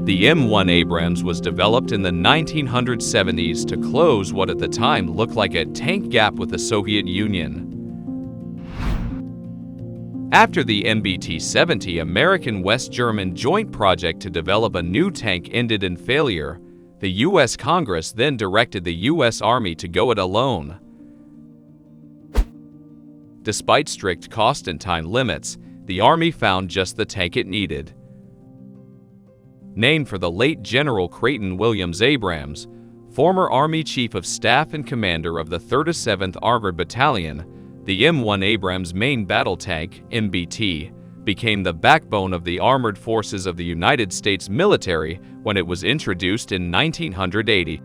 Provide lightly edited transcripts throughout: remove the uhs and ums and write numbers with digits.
The M1 Abrams was developed in the 1970s to close what at the time looked like a tank gap with the Soviet Union. After the MBT-70 American-West German joint project to develop a new tank ended in failure, the U.S. Congress then directed the U.S. Army to go it alone. Despite strict cost and time limits, the Army found just the tank it needed. Named for the late General Creighton Williams Abrams, former Army Chief of Staff and Commander of the 37th Armored Battalion, the M1 Abrams main battle tank, MBT, became the backbone of the armored forces of the United States military when it was introduced in 1980.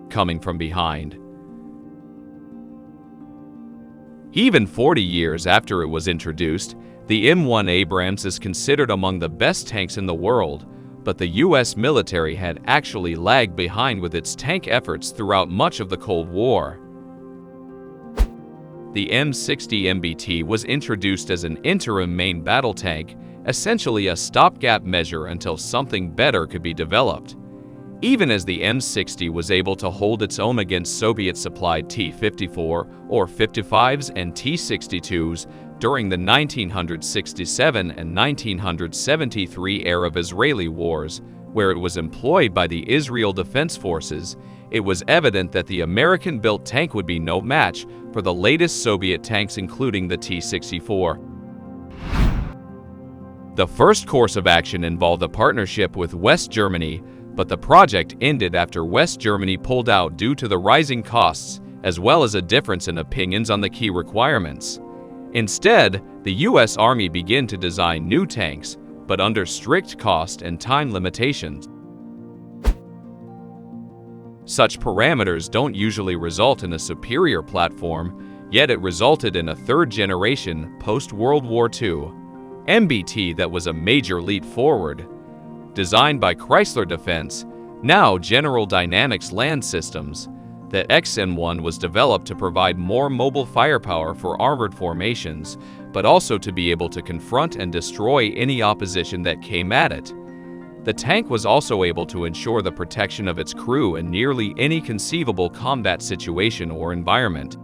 Coming from behind. Even 40 years after it was introduced, the M1 Abrams is considered among the best tanks in the world, but the U.S. military had actually lagged behind with its tank efforts throughout much of the Cold War. The M60 MBT was introduced as an interim main battle tank, essentially a stopgap measure until something better could be developed. Even as the M60 was able to hold its own against Soviet-supplied T-54 or 55s and T-62s during the 1967 and 1973 era of Israeli wars, where it was employed by the Israel Defense Forces, it was evident that the American-built tank would be no match for the latest Soviet tanks, including the T-64. The first course of action involved a partnership with West Germany, but the project ended after West Germany pulled out due to the rising costs, as well as a difference in opinions on the key requirements. Instead, the U.S. Army began to design new tanks, but under strict cost and time limitations. Such parameters don't usually result in a superior platform, yet it resulted in a third-generation post-World War II MBT that was a major leap forward. Designed by Chrysler Defense, now General Dynamics Land Systems, the XN1 was developed to provide more mobile firepower for armored formations, but also to be able to confront and destroy any opposition that came at it. The tank was also able to ensure the protection of its crew in nearly any conceivable combat situation or environment.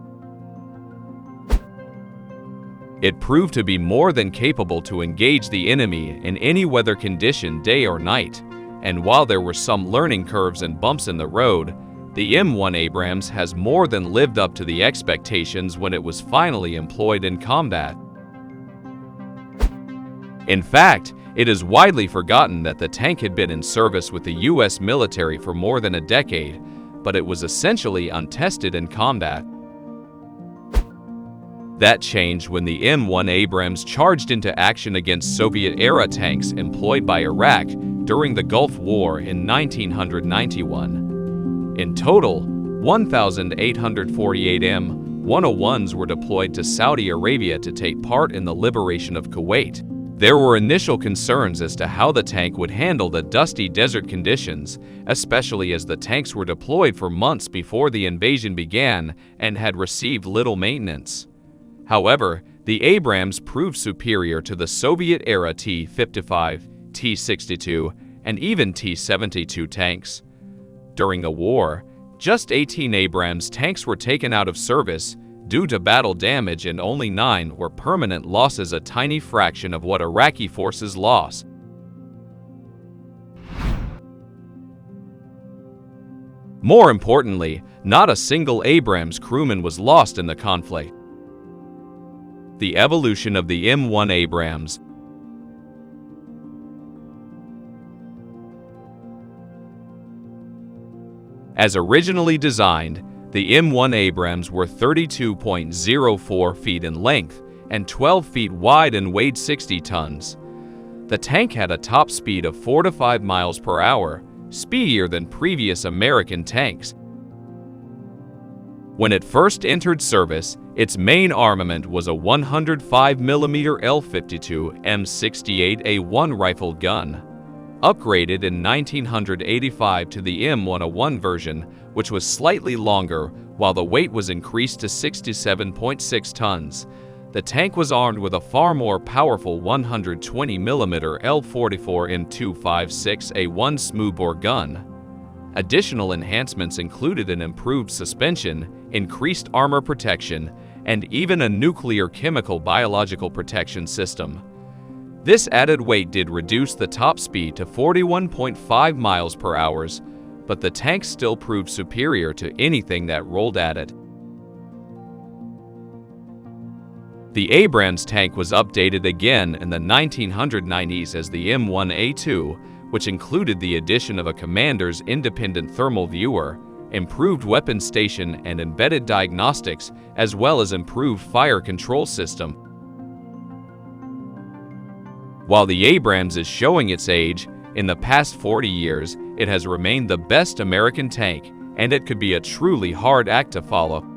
It proved to be more than capable to engage the enemy in any weather condition, day or night, and while there were some learning curves and bumps in the road, the M1 Abrams has more than lived up to the expectations when it was finally employed in combat. In fact, it is widely forgotten that the tank had been in service with the U.S. military for more than a decade, but it was essentially untested in combat. That changed when the M1 Abrams charged into action against Soviet-era tanks employed by Iraq during the Gulf War in 1991. In total, 1,848 M101s were deployed to Saudi Arabia to take part in the liberation of Kuwait. There were initial concerns as to how the tank would handle the dusty desert conditions, especially as the tanks were deployed for months before the invasion began and had received little maintenance. However, the Abrams proved superior to the Soviet-era T-55, T-62, and even T-72 tanks. During the war, just 18 Abrams tanks were taken out of service due to battle damage, and only 9 were permanent losses, a tiny fraction of what Iraqi forces lost. More importantly, not a single Abrams crewman was lost in the conflict. The evolution of the M1 Abrams. As originally designed, the M1 Abrams were 32.04 feet in length and 12 feet wide and weighed 60 tons. The tank had a top speed of 4 to 5 miles per hour, speedier than previous American tanks. When it first entered service, its main armament was a 105mm L52 M68A1 rifle gun, upgraded in 1985 to the M101 version, which was slightly longer, while the weight was increased to 67.6 tons. The tank was armed with a far more powerful 120mm L44 M256A1 smoothbore gun. Additional enhancements included an improved suspension, increased armor protection, and even a nuclear chemical biological protection system. This added weight did reduce the top speed to 41.5 miles per hour, but the tank still proved superior to anything that rolled at it. The Abrams tank was updated again in the 1990s as the M1A2, which included the addition of a commander's independent thermal viewer, improved weapon station and embedded diagnostics, as well as improved fire control system. While the Abrams is showing its age, in the past 40 years, it has remained the best American tank, and it could be a truly hard act to follow.